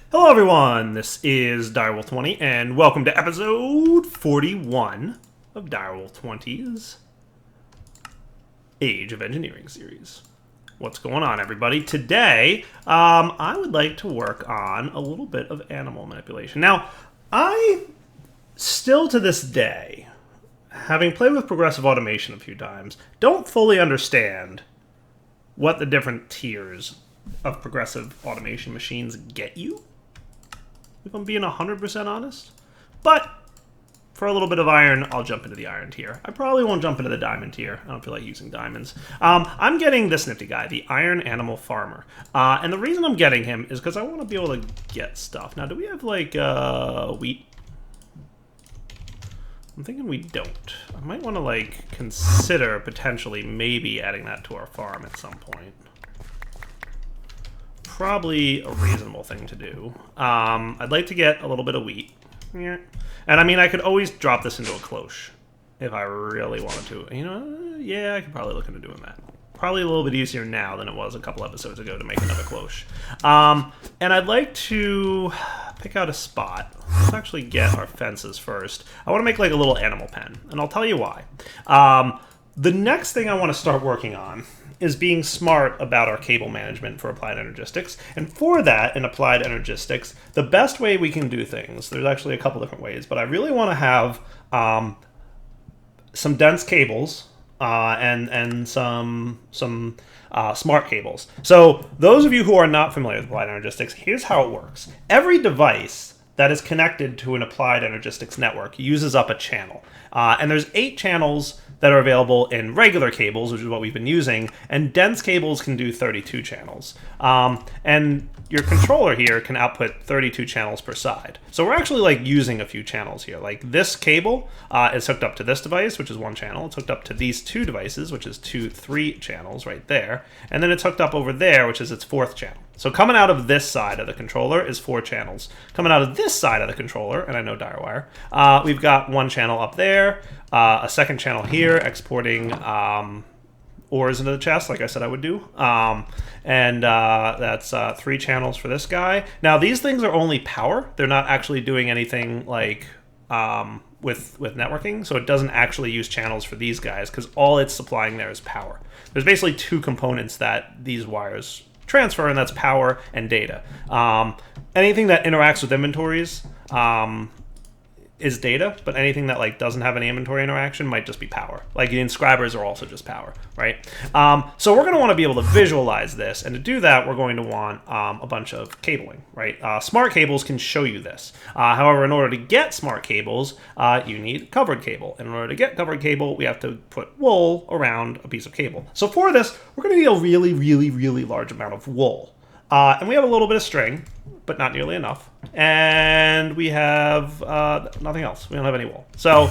Hello everyone, this is Direwolf20 and welcome to episode 41 of Direwolf20's Age of Engineering series. What's going on everybody? Today, I would like to work on a little bit of animal manipulation. Now, I still to this day, having played with progressive automation a few times, don't fully understand what the different tiers of progressive automation machines get you, if I'm being 100% honest. But for a little bit of iron, I'll jump into the iron tier. I probably won't jump into the diamond tier. I don't feel like using diamonds. I'm getting this nifty guy, the Iron Animal Farmer. And the reason I'm getting him is because I want to be able to get stuff. Now, do we have, like, wheat? I'm thinking we don't. I might want to, like, consider potentially maybe adding that to our farm at some point. Probably a reasonable thing to do. I'd like to get a little bit of wheat. Yeah. And I mean, I could always drop this into a cloche if I really wanted to. You know, yeah, I could probably look into doing that. Probably a little bit easier now than it was a couple episodes ago to make another cloche. And I'd like to pick out a spot. Let's actually get our fences first. I want to make like a little animal pen, and I'll tell you why. The next thing I want to start working on is being smart about our cable management for applied energistics. And for that, in applied energistics, the best way we can do things, there's actually a couple different ways, but I really want to have some dense cables and some smart cables. So those of you who are not familiar with applied energistics, here's how it works. Every device that is connected to an applied energistics network uses up a channel. And there's 8 channels that are available in regular cables, which is what we've been using, and dense cables can do 32 channels. And your controller here can output 32 channels per side. So we're actually like using a few channels here. Like this cable is hooked up to this device, which is 1 channel. It's hooked up to these 2 devices, which is 3 channels right there. And then it's hooked up over there, which is its 4th channel. So coming out of this side of the controller is 4 channels. Coming out of this side of the controller, and I know Direwire, we've got 1 channel up there, a 2nd channel here exporting ores into the chest, like I said I would do. And that's 3 channels for this guy. Now, these things are only power. They're not actually doing anything like with networking, so it doesn't actually use channels for these guys because all it's supplying there is power. There's basically 2 components that these wires transfer, and that's power and data. Anything that interacts with inventories is data, but anything that like doesn't have any inventory interaction might just be power. Like the inscribers are also just power, right? So we're going to want to be able to visualize this, and to do that, we're going to want a bunch of cabling, right? Smart cables can show you this. However, in order to get smart cables, you need covered cable. And in order to get covered cable, we have to put wool around a piece of cable. So for this, we're going to need a really, really, really large amount of wool. And we have a little bit of string, but not nearly enough. And we have nothing else. We don't have any wool. So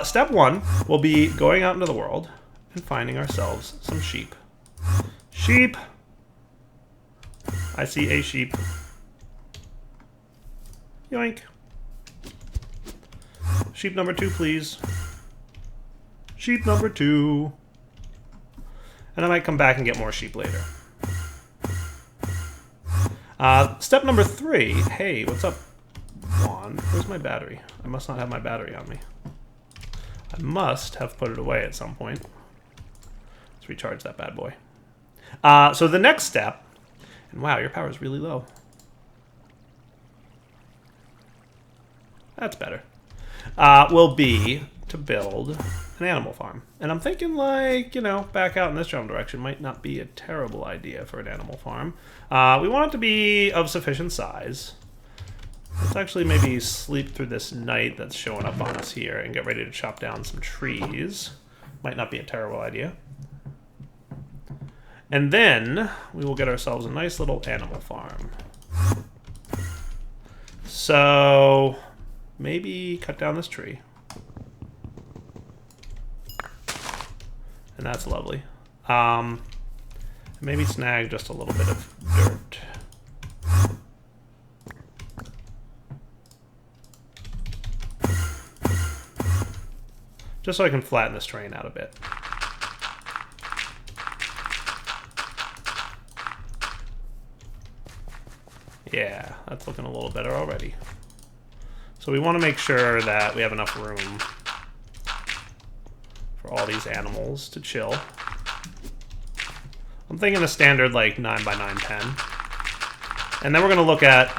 step 1 will be going out into the world and finding ourselves some sheep. Sheep. I see a sheep. Yoink. Sheep number 2, please. Sheep number 2. And I might come back and get more sheep later. Step number 3. Hey, what's up, Juan? Where's my battery? I must not have my battery on me. I must have put it away at some point. Let's recharge that bad boy. So the next step, and wow, your power is really low. That's better. Will be to build an animal farm. And I'm thinking like, you know, back out in this general direction might not be a terrible idea for an animal farm. We want it to be of sufficient size. Let's actually maybe sleep through this night that's showing up on us here and get ready to chop down some trees. Might not be a terrible idea. And then we will get ourselves a nice little animal farm. So maybe cut down this tree. And that's lovely. Maybe snag just a little bit of dirt. Just so I can flatten this terrain out a bit. Yeah, that's looking a little better already. So we want to make sure that we have enough room for all these animals to chill. I'm thinking a standard like 9 by 9 pen. And then we're going to look at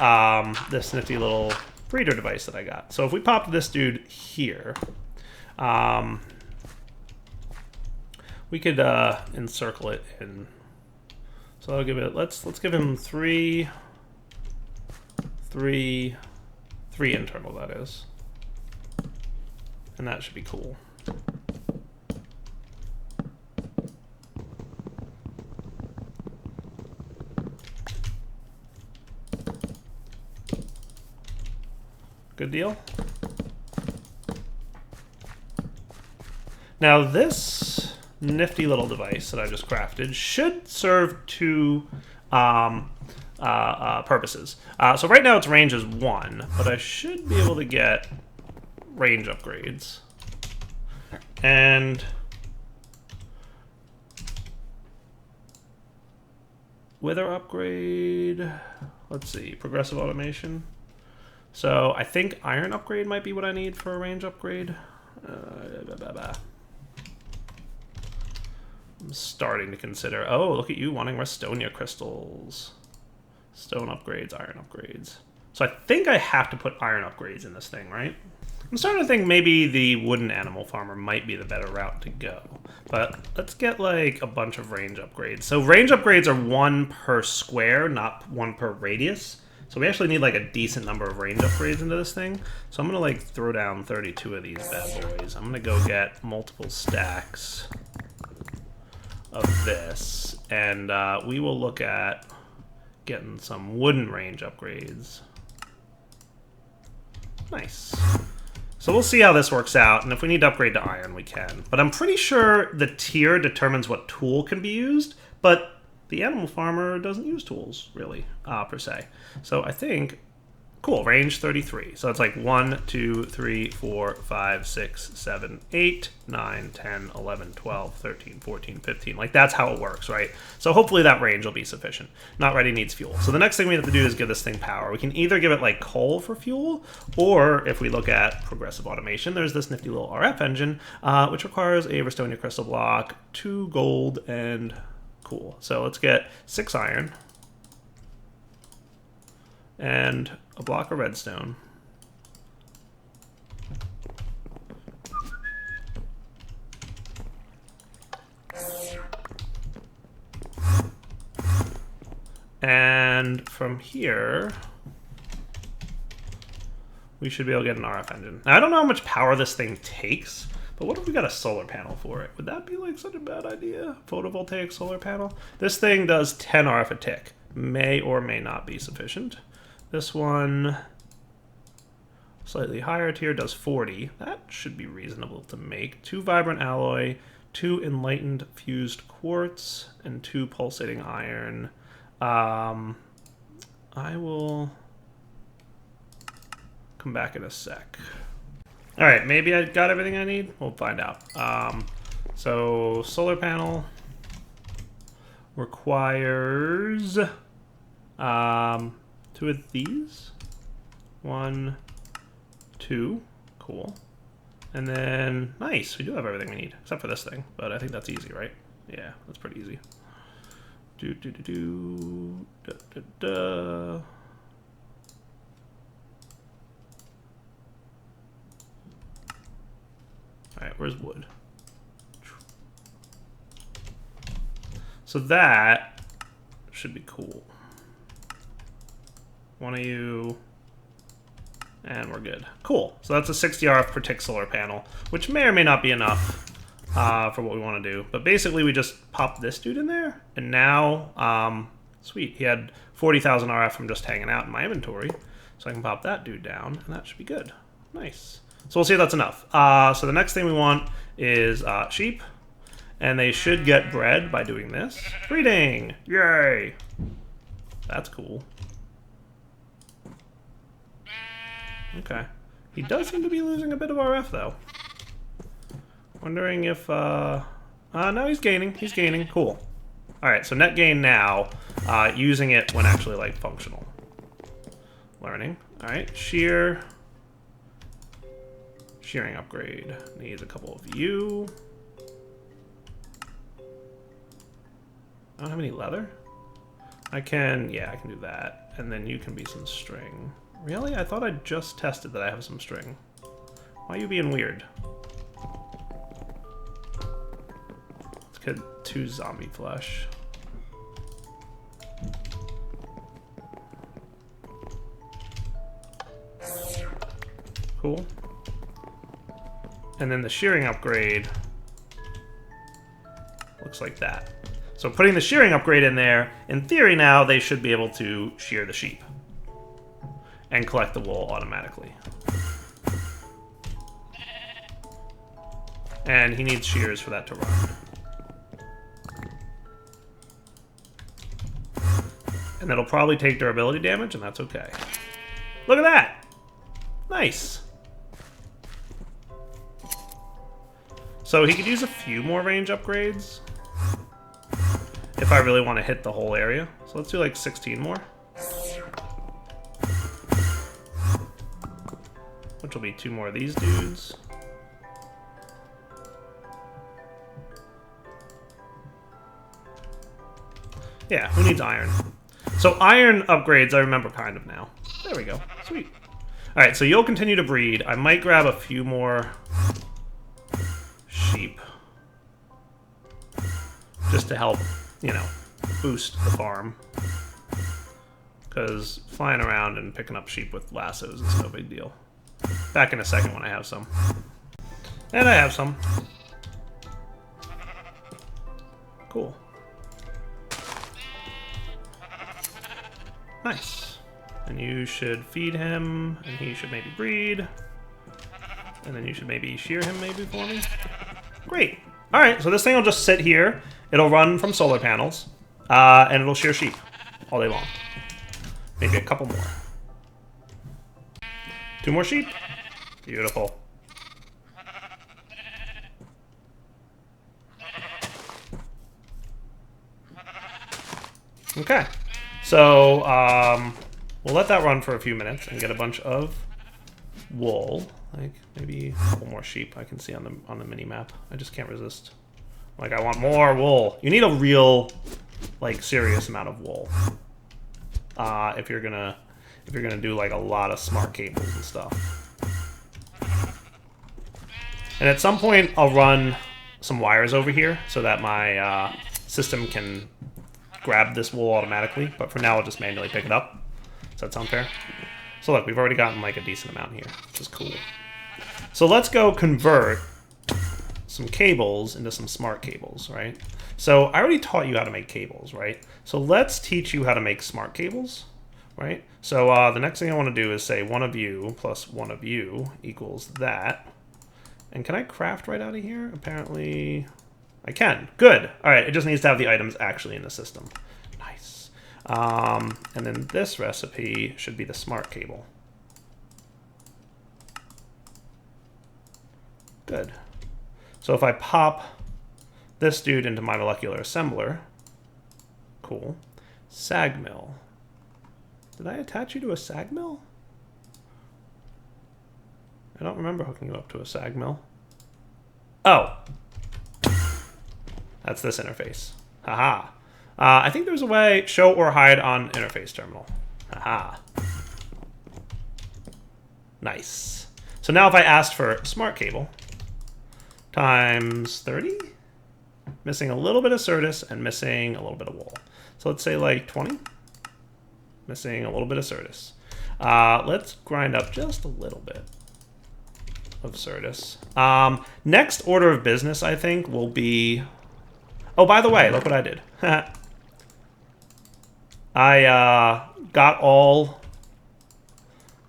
this nifty little breeder device that I got. So if we popped this dude here, we could encircle it in. So I'll give it. Let's give him three internal, that is, and that should be cool. Good deal. Now this nifty little device that I just crafted should serve two purposes. So right now its range is 1, but I should be able to get range upgrades. And wither upgrade, let's see, progressive automation. So I think iron upgrade might be what I need for a range upgrade. I'm starting to consider, oh, look at you wanting Restonia crystals. Stone upgrades, iron upgrades. So I think I have to put iron upgrades in this thing, right? I'm starting to think maybe the wooden animal farmer might be the better route to go. But let's get like a bunch of range upgrades. So range upgrades are 1 per square, not 1 per radius. So we actually need like a decent number of range upgrades into this thing. So I'm gonna like throw down 32 of these bad boys. I'm gonna go get multiple stacks of this, and we will look at getting some wooden range upgrades. Nice. So we'll see how this works out, and if we need to upgrade to iron, we can. But I'm pretty sure the tier determines what tool can be used, but the animal farmer doesn't use tools, really, per se. So I think, cool, range 33. So it's like 1, 2, 3, 4, 5, 6, 7, 8, 9, 10, 11, 12, 13, 14, 15. Like, that's how it works, right? So hopefully that range will be sufficient. Not ready needs fuel. So the next thing we have to do is give this thing power. We can either give it, like, coal for fuel, or if we look at progressive automation, there's this nifty little RF engine, which requires a Restonia crystal block, 2 gold, and cool. So let's get 6 iron and a block of redstone. And from here, we should be able to get an RF engine. Now, I don't know how much power this thing takes, but what if we got a solar panel for it? Would that be like such a bad idea? Photovoltaic solar panel? This thing does 10 RF a tick. May or may not be sufficient. This one, slightly higher tier, does 40. That should be reasonable to make. 2 vibrant alloy, 2 enlightened fused quartz, and 2 pulsating iron. I will come back in a sec. All right, maybe I got everything I need. We'll find out. So solar panel requires 2 of these. 1, 2, cool. And then, nice, we do have everything we need, except for this thing, but I think that's easy, right? Yeah, that's pretty easy. Da. Alright, where's wood? So that should be cool. One of you, and we're good. Cool. So that's a 60 RF per tick solar panel, which may or may not be enough for what we want to do. But basically, we just pop this dude in there, and now, sweet, he had 40,000 RF from just hanging out in my inventory. So I can pop that dude down, and that should be good. Nice. So we'll see if that's enough. So the next thing we want is sheep, and they should get bred by doing this. Breeding! Yay! That's cool. Okay. He does seem to be losing a bit of RF, though. Wondering if, no, he's gaining. He's gaining. Cool. Alright, so net gain now, using it when actually, like, functional. Learning. All right, shear. Shearing upgrade. Needs a couple of you. I don't have any leather? I can, yeah, I can do that. And then you can be some string. Really? I thought I just tested that I have some string. Why are you being weird? Let's get 2 zombie flesh. Cool. And then the shearing upgrade looks like that. So putting the shearing upgrade in there, in theory now, they should be able to shear the sheep and collect the wool automatically. And he needs shears for that to run. And it'll probably take durability damage, and that's okay. Look at that! Nice! So he could use a few more range upgrades if I really want to hit the whole area. So let's do like 16 more. Which will be 2 more of these dudes. Yeah, who needs iron? So iron upgrades I remember kind of now. There we go. Sweet. Alright, so you'll continue to breed. I might grab a few more sheep. Just to help, you know, boost the farm. Because flying around and picking up sheep with lassos is no big deal. Back in a second when I have some. And I have some. Cool. Nice. And you should feed him, and he should maybe breed. And then you should maybe shear him maybe for me. Great. Alright, so this thing will just sit here. It'll run from solar panels, and it'll shear sheep all day long. Maybe a couple more. 2 more sheep. Beautiful. Okay. So, we'll let that run for a few minutes and get a bunch of wool. Like, maybe a couple more sheep I can see on the mini-map. I just can't resist. Like, I want more wool. You need a real, like, serious amount of wool. If you're gonna do, like, a lot of smart cables and stuff. And at some point, I'll run some wires over here so that my system can grab this wool automatically, but for now I'll just manually pick it up. Does that sound fair? So look, we've already gotten like a decent amount here, which is cool. So let's go convert some cables into some smart cables, right? So I already taught you how to make cables, right? So let's teach you how to make smart cables, right? So the next thing I want to do is say 1 of you plus 1 of you equals that. And can I craft right out of here? Apparently I can. Good. All right, it just needs to have the items actually in the system. Nice. And then this recipe should be the smart cable. Good. So if I pop this dude into my molecular assembler, cool. Sag mill. Did I attach you to a sag mill? I don't remember hooking you up to a sag mill. Oh. That's this interface. Haha. I think there's a way, show or hide on interface terminal. Haha. Nice. So now if I asked for smart cable, times 30, missing a little bit of Certus and missing a little bit of wool. So let's say like 20, missing a little bit of Certus. Let's grind up just a little bit of Certus. Next order of business, I think, will be... Oh, by the way, look what I did. I got all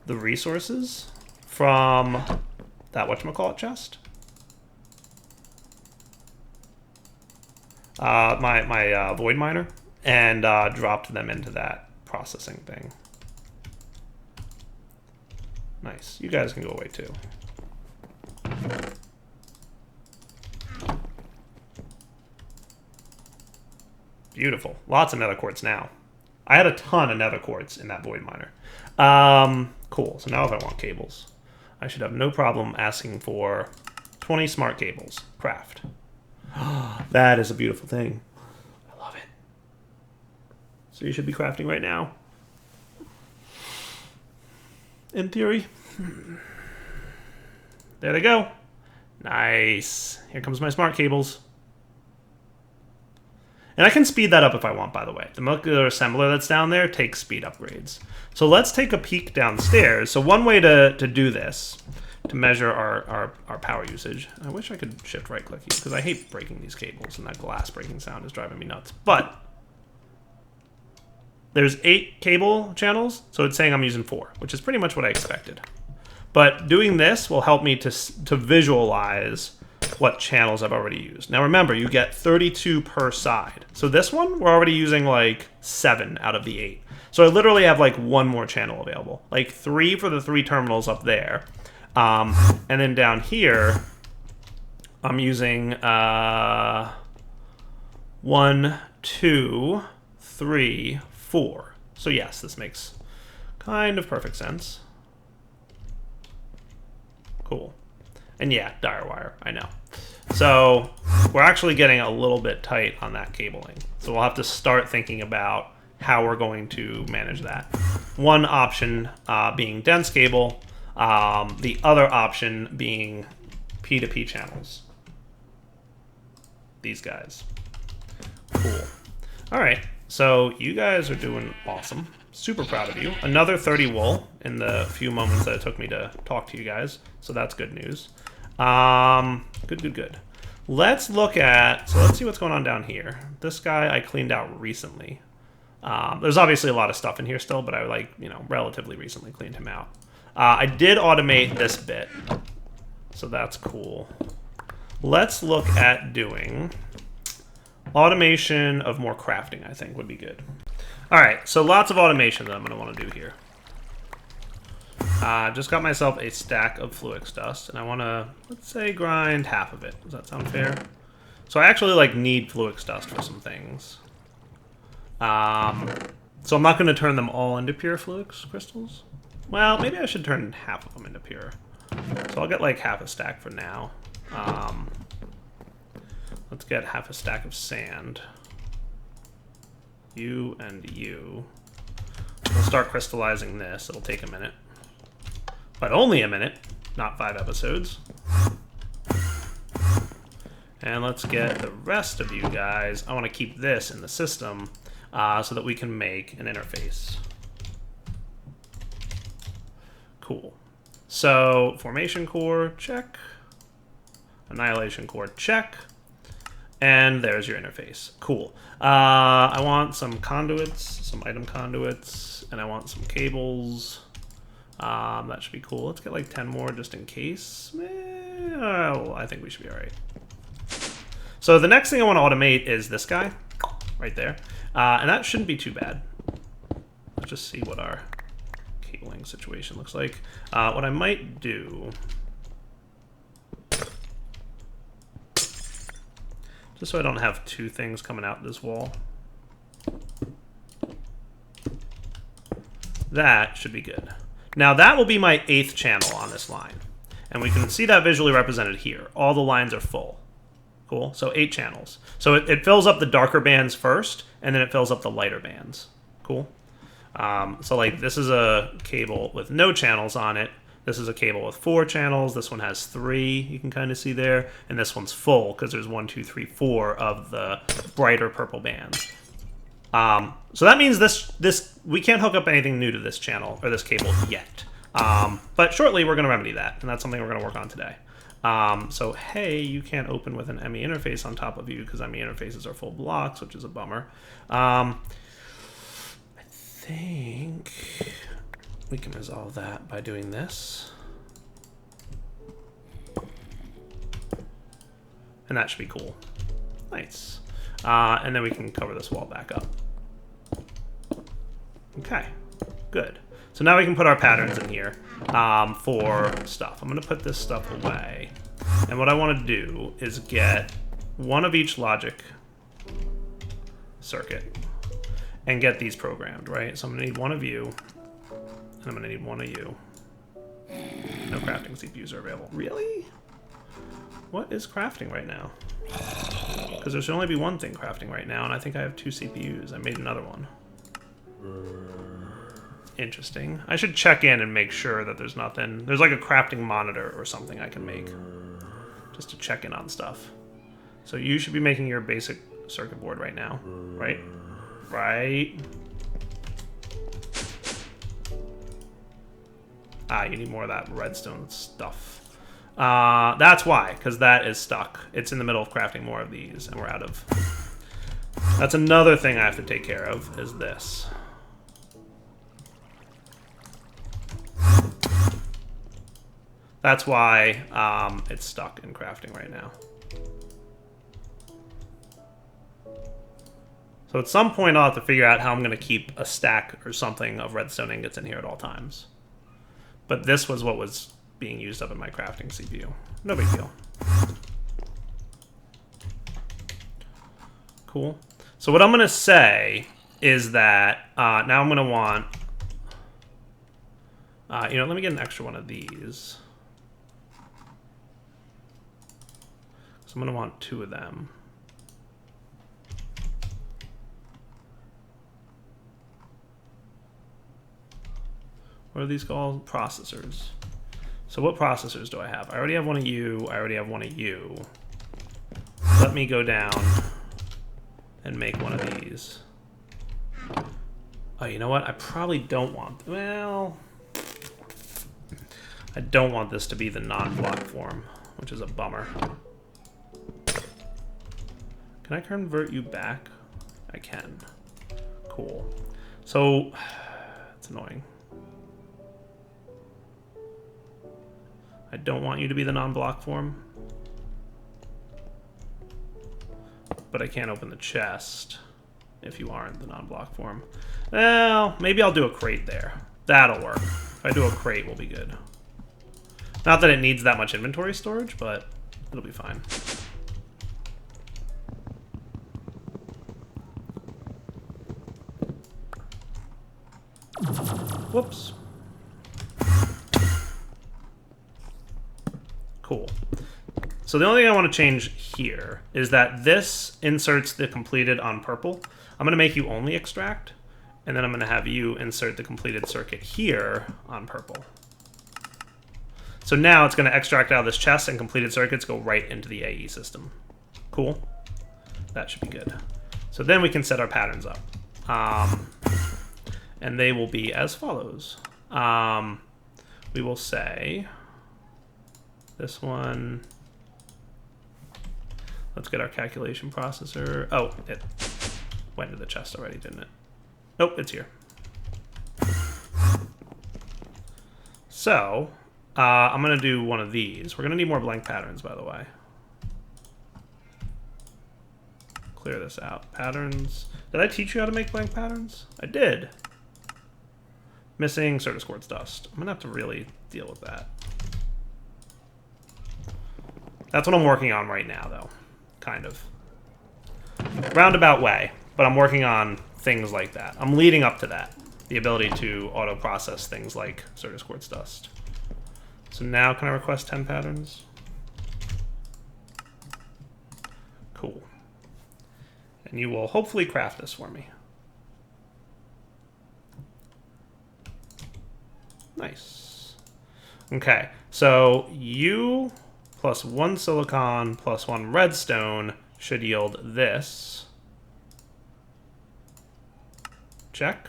the resources from that whatchamacallit chest. My void miner, and dropped them into that processing thing. Nice. You guys can go away too. Beautiful. Lots of nether quartz now. I had a ton of nether quartz in that void miner. Cool. So now if I want cables, I should have no problem asking for 20 smart cables. Craft. That is a beautiful thing. I love it. So you should be crafting right now. In theory. There they go. Nice. Here comes my smart cables. And I can speed that up if I want, by the way. The molecular assembler that's down there takes speed upgrades. So let's take a peek downstairs. So one way to do this, to measure our power usage. I wish I could shift right click here, because I hate breaking these cables, and that glass breaking sound is driving me nuts. But there's 8 cable channels, so it's saying I'm using 4, which is pretty much what I expected. But doing this will help me to visualize what channels I've already used. Now remember, you get 32 per side. So this one, we're already using like 7 out of the 8. So I literally have like 1 more channel available. Like 3 for the 3 terminals up there. And then down here, I'm using 1, 2, 3, 4. So yes, this makes kind of perfect sense. Cool. And yeah, dire wire, I know. So we're actually getting a little bit tight on that cabling. So we'll have to start thinking about how we're going to manage that. One option being dense cable, the other option being P2P channels. These guys. Cool. All right, so you guys are doing awesome. Super proud of you. Another 30 wool in the few moments that it took me to talk to you guys. So that's good news. Good. Let's look at, so let's see what's going on down here. This guy I cleaned out recently. There's obviously a lot of stuff in here still, but I relatively recently cleaned him out. I did automate this bit, so that's cool. Let's look at doing automation of more crafting, I think would be good. All right, so lots of automation that I'm going to want to do here. Just got myself a stack of Fluix dust, and I want to, let's say, grind half of it. Does that sound fair? So I actually need Fluix dust for some things. So I'm not going to turn them all into pure Fluix crystals. Well, maybe I should turn half of them into pure. So I'll get like half a stack for now. Let's get half a stack of sand. You and you. We'll start crystallizing this. It'll take a minute. But only a minute, not 5 episodes. And let's get the rest of you guys. I want to keep this in the system so that we can make an interface. Cool. So, formation core, check. Annihilation core, check. And there's your interface. Cool. I want some conduits, some item conduits, and I want some cables. That should be cool. Let's get like 10 more just in case. Well, I think we should be all right. So the next thing I want to automate is this guy right there. And that shouldn't be too bad. Let's just see what our cabling situation looks like. What I might do, just so I don't have 2 things coming out this wall. That should be good. Now that will be my 8th channel on this line. And we can see that visually represented here. All the lines are full. Cool, so 8 channels. So it fills up the darker bands first, and then it fills up the lighter bands. Cool. So like this is a cable with no channels on it. This is a cable with 4 channels. This one has 3, you can kind of see there. And this one's full because there's 1, 2, 3, 4 of the brighter purple bands. So that means this we can't hook up anything new to this channel or this cable yet. But shortly we're going to remedy that, and that's something we're going to work on today. So hey, you can't open with an ME interface on top of you because ME interfaces are full blocks, which is a bummer. I think we can resolve that by doing this. And that should be cool. Nice. And then we can cover this wall back up. Okay, good. So now we can put our patterns in here for stuff. I'm going to put this stuff away. And what I want to do is get one of each logic circuit. and get these programmed, right? So I'm gonna need one of you, and I'm gonna need one of you. No crafting CPUs are available. Really? What is crafting right now? Because there should only be one thing crafting right now, and I think I have 2 CPUs. I made another one. Interesting. I should check in and make sure that there's nothing. There's like a crafting monitor or something I can make. Just to check in on stuff. So you should be making your basic circuit board right now, right? Right. Ah, you need more of that redstone stuff. That's why, because that is stuck. It's in the middle of crafting more of these, and we're out of... That's another thing I have to take care of, is this. That's why it's stuck in crafting right now. So at some point I'll have to figure out how I'm going to keep a stack or something of redstone ingots in here at all times. But this was what was being used up in my crafting CPU. No big deal. Cool. So what I'm going to say is that now I'm going to want... you know, let me get an extra one of these. So I'm going to want 2 of them. What are these called? Processors. So what processors do I have? I already have one of you. I already have one of you. Let me go down and make one of these. Oh, you know what? I probably don't want... Well... I don't want this to be the non-block form, which is a bummer. Can I convert you back? I can. Cool. So... It's annoying. I don't want you to be the non-block form. But I can't open the chest if you aren't the non-block form. Well, maybe I'll do a crate there. That'll work. If I do a crate, we'll be good. Not that it needs that much inventory storage, but it'll be fine. Whoops. Cool. So the only thing I want to change here is that this inserts the completed on purple. I'm going to make you only extract, and then I'm going to have you insert the completed circuit here on purple. So now it's going to extract out of this chest, and completed circuits go right into the AE system. Cool. That should be good. So then we can set our patterns up. And they will be as follows. We will say... This one, let's get our calculation processor. Oh, it went to the chest already, didn't it? Nope, it's here. So, I'm going to do one of these. We're going to need more blank patterns, by the way. Clear this out. Patterns. Did I teach you how to make blank patterns? I did. Missing Certus quartz dust. I'm going to have to really deal with that. That's what I'm working on right now, though. Kind of. Roundabout way. But I'm working on things like that. I'm leading up to that. The ability to auto-process things like Certus quartz dust. So now can I request 10 patterns? Cool. And you will hopefully craft this for me. Nice. Okay. So you... plus 1 silicon plus 1 redstone should yield this. Check.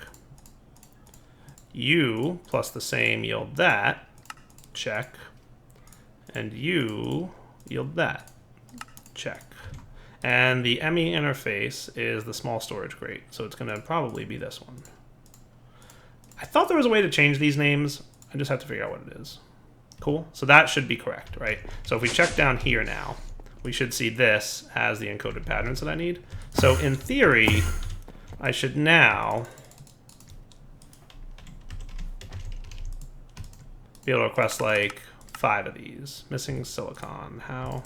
You plus the same yield that. Check. And you yield that. Check. And the ME interface is the small storage crate, so it's going to probably be this one. I thought there was a way to change these names. I just have to figure out what it is. Cool. So that should be correct, right? So if we check down here now, we should see this has the encoded patterns that I need. So in theory, I should now be able to request like 5 of these. Missing silicon. How?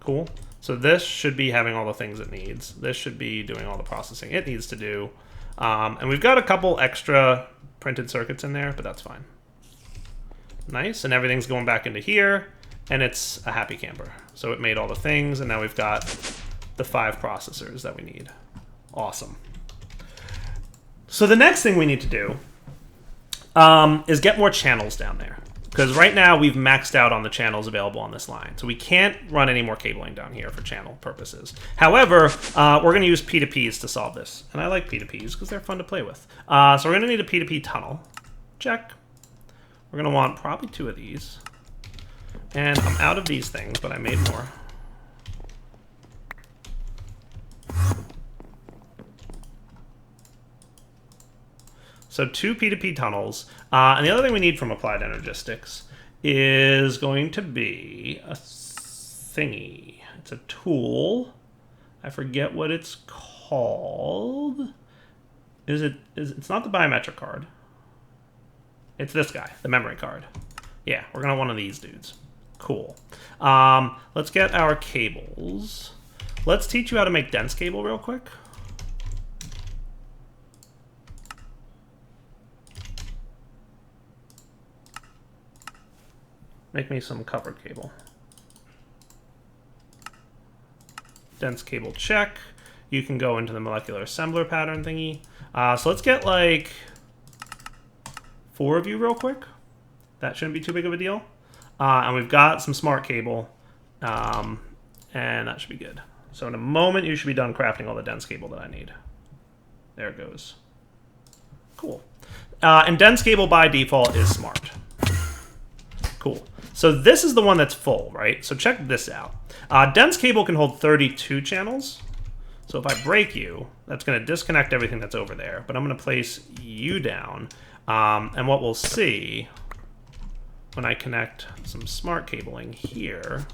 Cool. So this should be having all the things it needs. This should be doing all the processing it needs to do. And we've got a couple extra printed circuits in there, but that's fine. Nice, and everything's going back into here, and it's a happy camper. So it made all the things, and now we've got the 5 processors that we need. Awesome. So the next thing we need to do is get more channels down there. Because right now we've maxed out on the channels available on this line. So we can't run any more cabling down here for channel purposes. However, we're going to use P2Ps to solve this. And I like P2Ps because they're fun to play with. So we're going to need a P2P tunnel. Check. We're going to want probably 2 of these. And I'm out of these things, but I made more. So 2 P2P tunnels. And the other thing we need from Applied Energistics is going to be a thingy. It's a tool. I forget what it's called. It's not the biometric card. It's this guy, the memory card. Yeah, we're gonna want one of these dudes. Cool. Let's get our cables. Let's teach you how to make dense cable real quick. Make me some covered cable. Dense cable check. You can go into the molecular assembler pattern thingy. So let's get like 4 of you real quick. That shouldn't be too big of a deal. And we've got some smart cable. And that should be good. So in a moment, you should be done crafting all the dense cable that I need. There it goes. Cool. And dense cable by default is smart. Cool. So this is the one that's full, right? So check this out. Dense cable can hold 32 channels. So if I break you, that's going to disconnect everything that's over there. But I'm going to place you down. And what we'll see when I connect some smart cabling here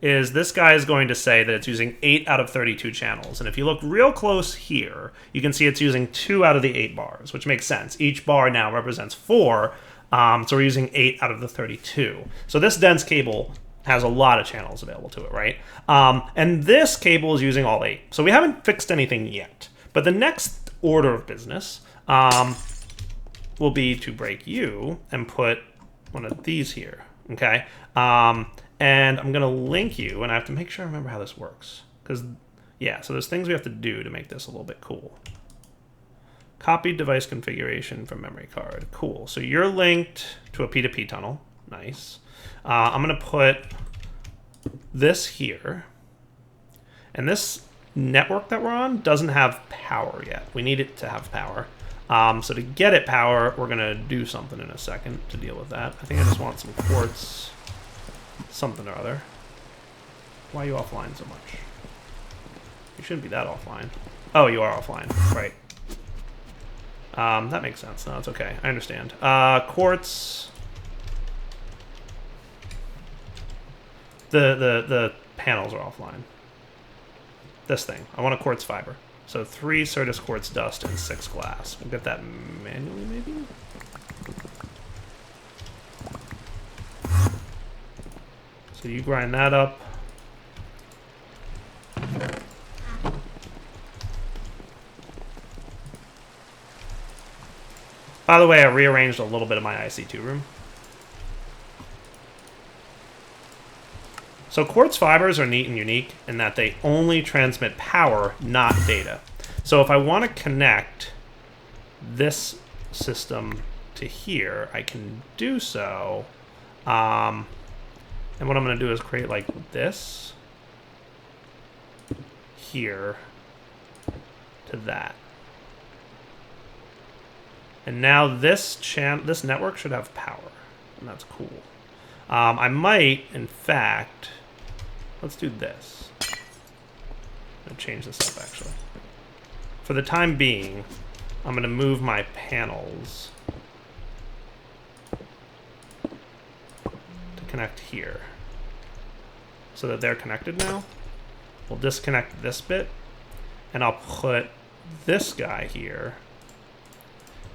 is this guy is going to say that it's using 8 out of 32 channels. And if you look real close here, you can see it's using 2 out of the 8 bars, which makes sense. Each bar now represents 4. So we're using 8 out of the 32. So this dense cable has a lot of channels available to it, right? And this cable is using all 8. So we haven't fixed anything yet. But the next order of business will be to break you and put one of these here, okay? And I'm going to link you, and I have to make sure I remember how this works. Because, yeah, so there's things we have to do to make this a little bit cool. Copied device configuration from memory card. Cool. So you're linked to a P2P tunnel. Nice. I'm going to put this here. And this network that we're on doesn't have power yet. We need it to have power. So to get it power, we're going to do something in a second to deal with that. I think I just want some quartz, something or other. Why are you offline so much? You shouldn't be that offline. Oh, you are offline. Right. That makes sense. No, it's okay. I understand. Quartz. The panels are offline. This thing. I want a quartz fiber. So 3 Certus quartz dust and 6 glass. We'll get that manually, maybe? So you grind that up. By the way, I rearranged a little bit of my IC2 room. So quartz fibers are neat and unique in that they only transmit power, not data. So if I want to connect this system to here, I can do so. And what I'm going to do is create like this here to that. And now this network should have power, and that's cool. I might, in fact, let's do this. I'm going to change this up, actually. For the time being, I'm going to move my panels to connect here so that they're connected now. We'll disconnect this bit, and I'll put this guy here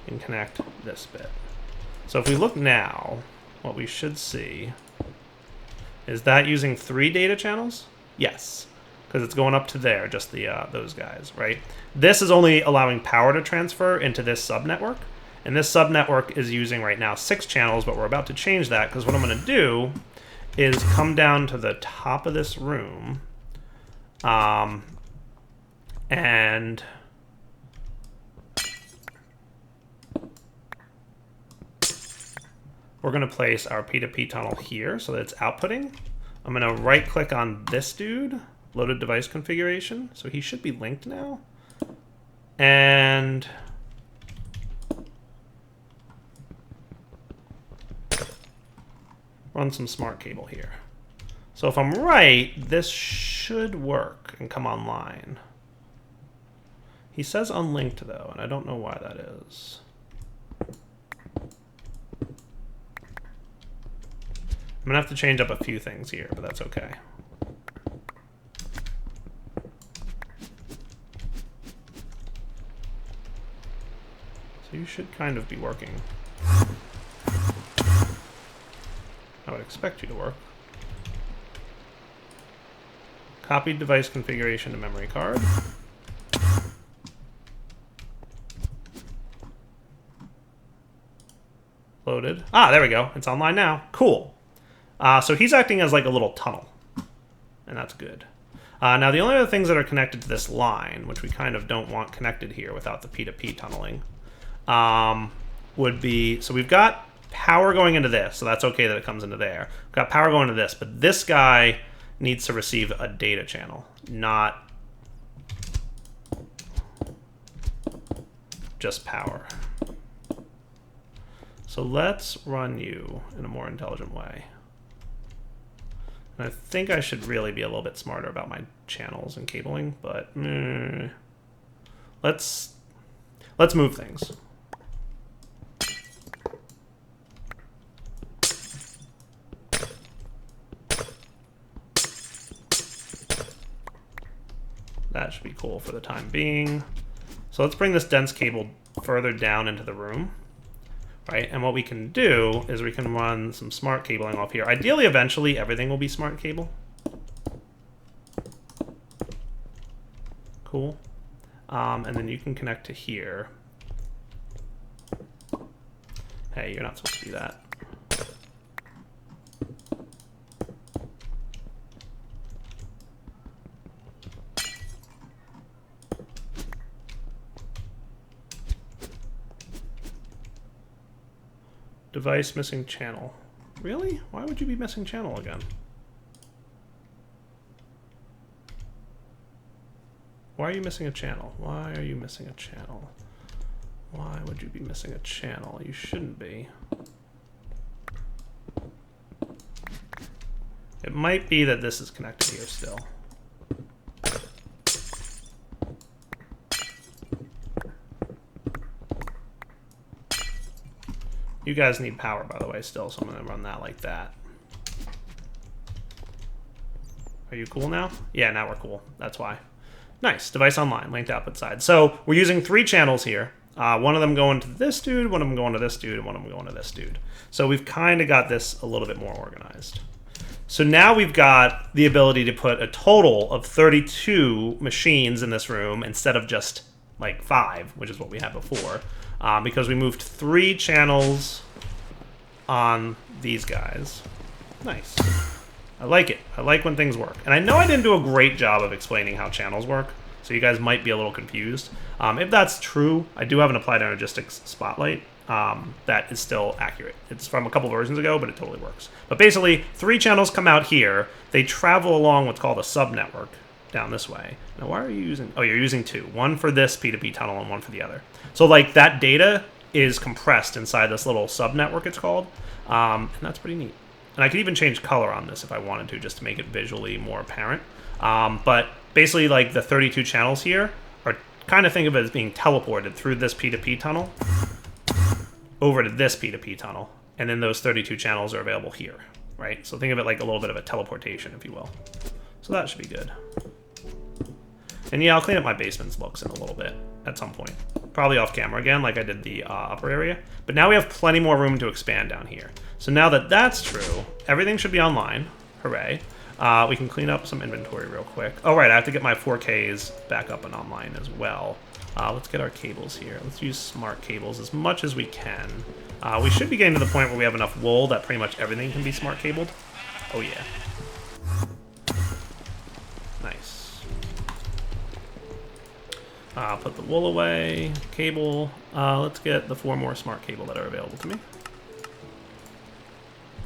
and connect this bit. So if we look now, what we should see Is that using 3 data channels? Yes, because it's going up to there, just the those guys, right? This is only allowing power to transfer into this subnetwork, and this subnetwork is using right now 6 channels, but we're about to change that because what I'm going to do is come down to the top of this room, and we're going to place our P2P tunnel here so that it's outputting. I'm going to right click on this dude, loaded device configuration, so he should be linked now, and run some smart cable here. So if I'm right, this should work and come online. He says unlinked though, and I don't know why that is. I'm gonna have to change up a few things here, but that's okay. So you should kind of be working. I would expect you to work. Copied device configuration to memory card. Loaded. Ah, there we go. It's online now. Cool. So he's acting as like a little tunnel, and that's good. Now the only other things that are connected to this line, which we kind of don't want connected here without the P2P tunneling, would be, so we've got power going into this, so that's okay that it comes into there. We've got power going to this, but this guy needs to receive a data channel, not just power. So let's run you in a more intelligent way. And I think I should really be a little bit smarter about my channels and cabling, but let's move things. That should be cool for the time being. So let's bring this dense cable further down into the room. Right, and what we can do is we can run some smart cabling off here. Ideally, eventually, everything will be smart cable. Cool. And then you can connect to here. Hey, you're not supposed to do that. Device missing channel. Really? Why would you be missing channel again? Why are you missing a channel? Why are you missing a channel? Why would you be missing a channel? You shouldn't be. It might be that this is connected here still. You guys need power, by the way, still, so I'm going to run that like that. Are you cool now? Yeah, now we're cool. That's why. Nice. Device online, linked output side. So we're using 3 channels here. One of them going to this dude, one of them going to this dude, and one of them going to this dude. So we've kind of got this a little bit more organized. So now we've got the ability to put a total of 32 machines in this room instead of just like 5, which is what we had before. Because we moved 3 channels on these guys. Nice. I like it. I like when things work. And I know I didn't do a great job of explaining how channels work, so you guys might be a little confused. If that's true, I do have an applied energistics spotlight that is still accurate. It's from a couple versions ago, but it totally works. But basically, 3 channels come out here. They travel along what's called a subnetwork down this way. Now, why are you using... Oh, you're using 2. One for this P2P tunnel and one for the other. So, like, that data is compressed inside this little subnetwork, it's called. And that's pretty neat. And I could even change color on this if I wanted to, just to make it visually more apparent. But basically, like, the 32 channels here are... Kind of think of it as being teleported through this P2P tunnel over to this P2P tunnel. And then those 32 channels are available here, right? So think of it like a little bit of a teleportation, if you will. So that should be good. And yeah, I'll clean up my basement's looks in a little bit at some point. Probably off camera again, like I did the upper area. But now we have plenty more room to expand down here. So now that that's true, everything should be online. Hooray. We can clean up some inventory real quick. Oh, right, I have to get my 4Ks back up and online as well. Let's get our cables here. Let's use smart cables as much as we can. We should be getting to the point where we have enough wool that pretty much everything can be smart cabled. Oh, yeah. Nice. Put the wool away. Cable. Let's get the 4 more smart cable that are available to me.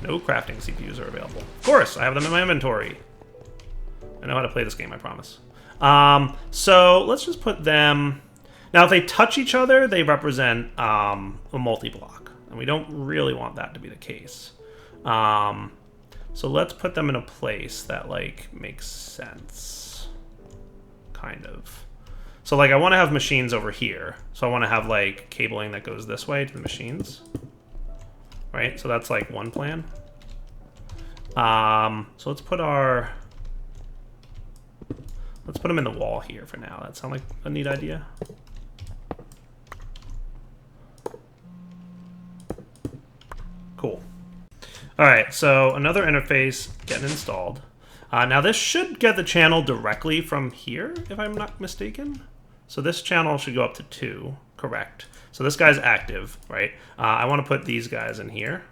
No crafting CPUs are available. Of course, I have them in my inventory. I know how to play this game, I promise. So let's just put them... Now, if they touch each other, they represent a multi-block. And we don't really want that to be the case. So let's put them in a place that, like, makes sense. Kind of. So, like, I want to have machines over here. So I want to have, like, cabling that goes this way to the machines. Right? So that's, like, one plan. So let's put our... Let's put them in the wall here for now. That sound like a neat idea? Cool. All right, so another interface getting installed. Now this should get the channel directly from here, if I'm not mistaken. So this channel should go up to 2, correct. So this guy's active, right? I want to put these guys in here.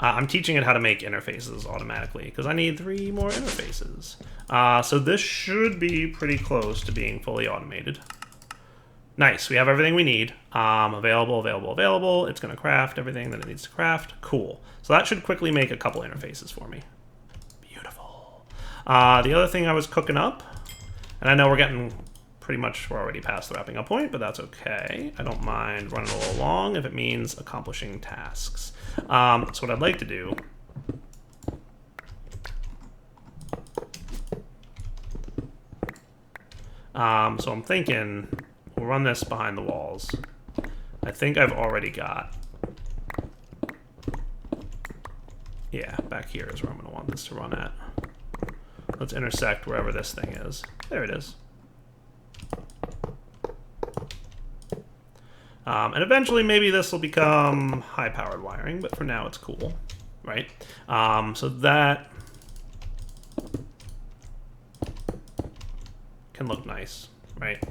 I'm teaching it how to make interfaces automatically because I need 3 more interfaces. So this should be pretty close to being fully automated. Nice, we have everything we need. Available, available, available. It's gonna craft everything that it needs to craft. Cool. So that should quickly make a couple interfaces for me. Beautiful. The other thing I was cooking up, and I know we're getting pretty much, we're already past the wrapping up point, but that's okay. I don't mind running a little long if it means accomplishing tasks. So what I'd like to do so I'm thinking we'll run this behind the walls. I think I've already got... Yeah, back here is where I'm going to want this to run at. Let's intersect wherever this thing is. There it is. And eventually maybe this will become high-powered wiring, but for now it's cool, right? So that can look nice, right?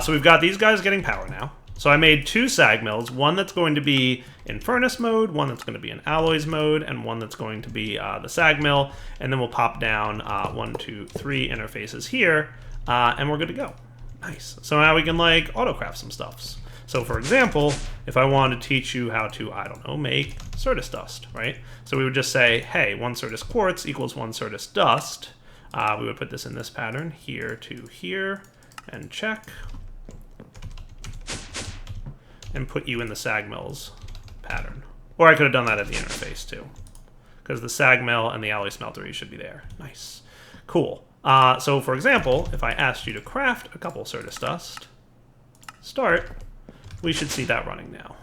So we've got these guys getting power now. So I made 2 sag mills, one that's going to be in furnace mode, one that's going to be in alloys mode, and one that's going to be the sag mill. And then we'll pop down 1, 2, 3 interfaces here, and we're good to go. Nice. So now we can, like, autocraft some stuffs. So for example, if I wanted to teach you how to, I don't know, make Certus dust, right? So we would just say, hey, 1 Certus quartz equals 1 Certus dust. We would put this in this pattern, here to here, and check. And put you in the sag mills pattern. Or I could have done that at the interface too, because the sag mill and the alloy smeltery should be there. Nice. Cool. So for example, if I asked you to craft a couple Certus dust, start, we should see that running now.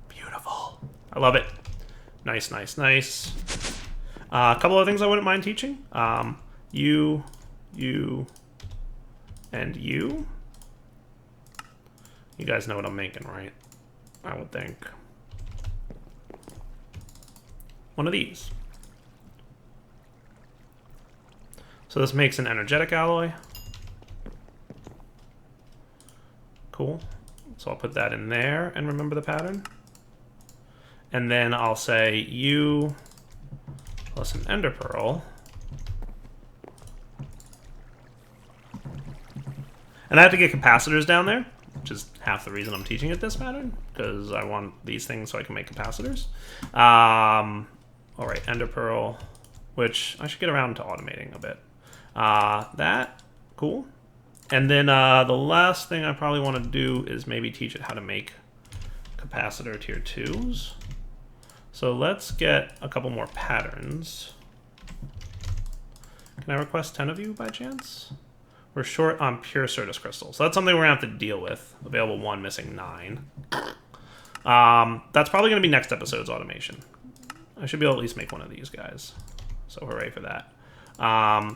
Beautiful. I love it. Nice, nice, nice. A couple of things I wouldn't mind teaching. You, and you. You guys know what I'm making, right? I would think. One of these. So this makes an energetic alloy. Cool. So I'll put that in there and remember the pattern. And then I'll say U plus an ender pearl. And I have to get capacitors down there, which is half the reason I'm teaching it this pattern, because I want these things so I can make capacitors. All right, ender pearl, which I should get around to automating a bit. That, cool. And then the last thing I probably want to do is maybe teach it how to make capacitor tier 2s. So let's get a couple more patterns. Can I request 10 of you by chance? We're short on pure Certus crystals. So that's something we're going to have to deal with. Available 1, missing 9. That's probably going to be next episode's automation. I should be able to at least make one of these guys. So hooray for that.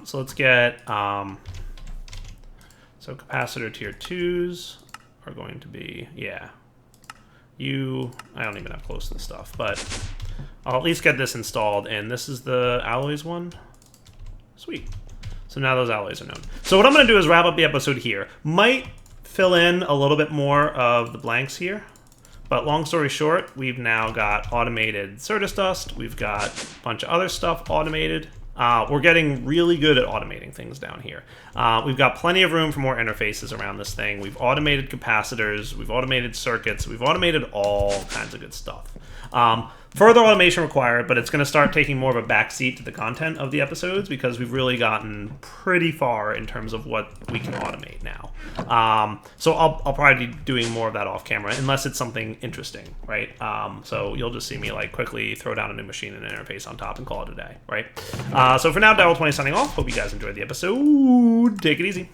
So let's get... so capacitor tier 2s are going to be... Yeah. I don't even have close to this stuff, but I'll at least get this installed. And this is the alloys one. Sweet. So now those alloys are known. So what I'm going to do is wrap up the episode here. Might fill in a little bit more of the blanks here. But long story short, we've now got automated Certus dust. We've got a bunch of other stuff automated. We're getting really good at automating things down here. We've got plenty of room for more interfaces around this thing. We've automated capacitors. We've automated circuits. We've automated all kinds of good stuff. Further automation required, but it's going to start taking more of a backseat to the content of the episodes because we've really gotten pretty far in terms of what we can automate now. So I'll probably be doing more of that off camera unless it's something interesting, right? So you'll just see me like quickly throw down a new machine and an interface on top and call it a day, right? So for now, Daryl20 signing off. Hope you guys enjoyed the episode. Take it easy.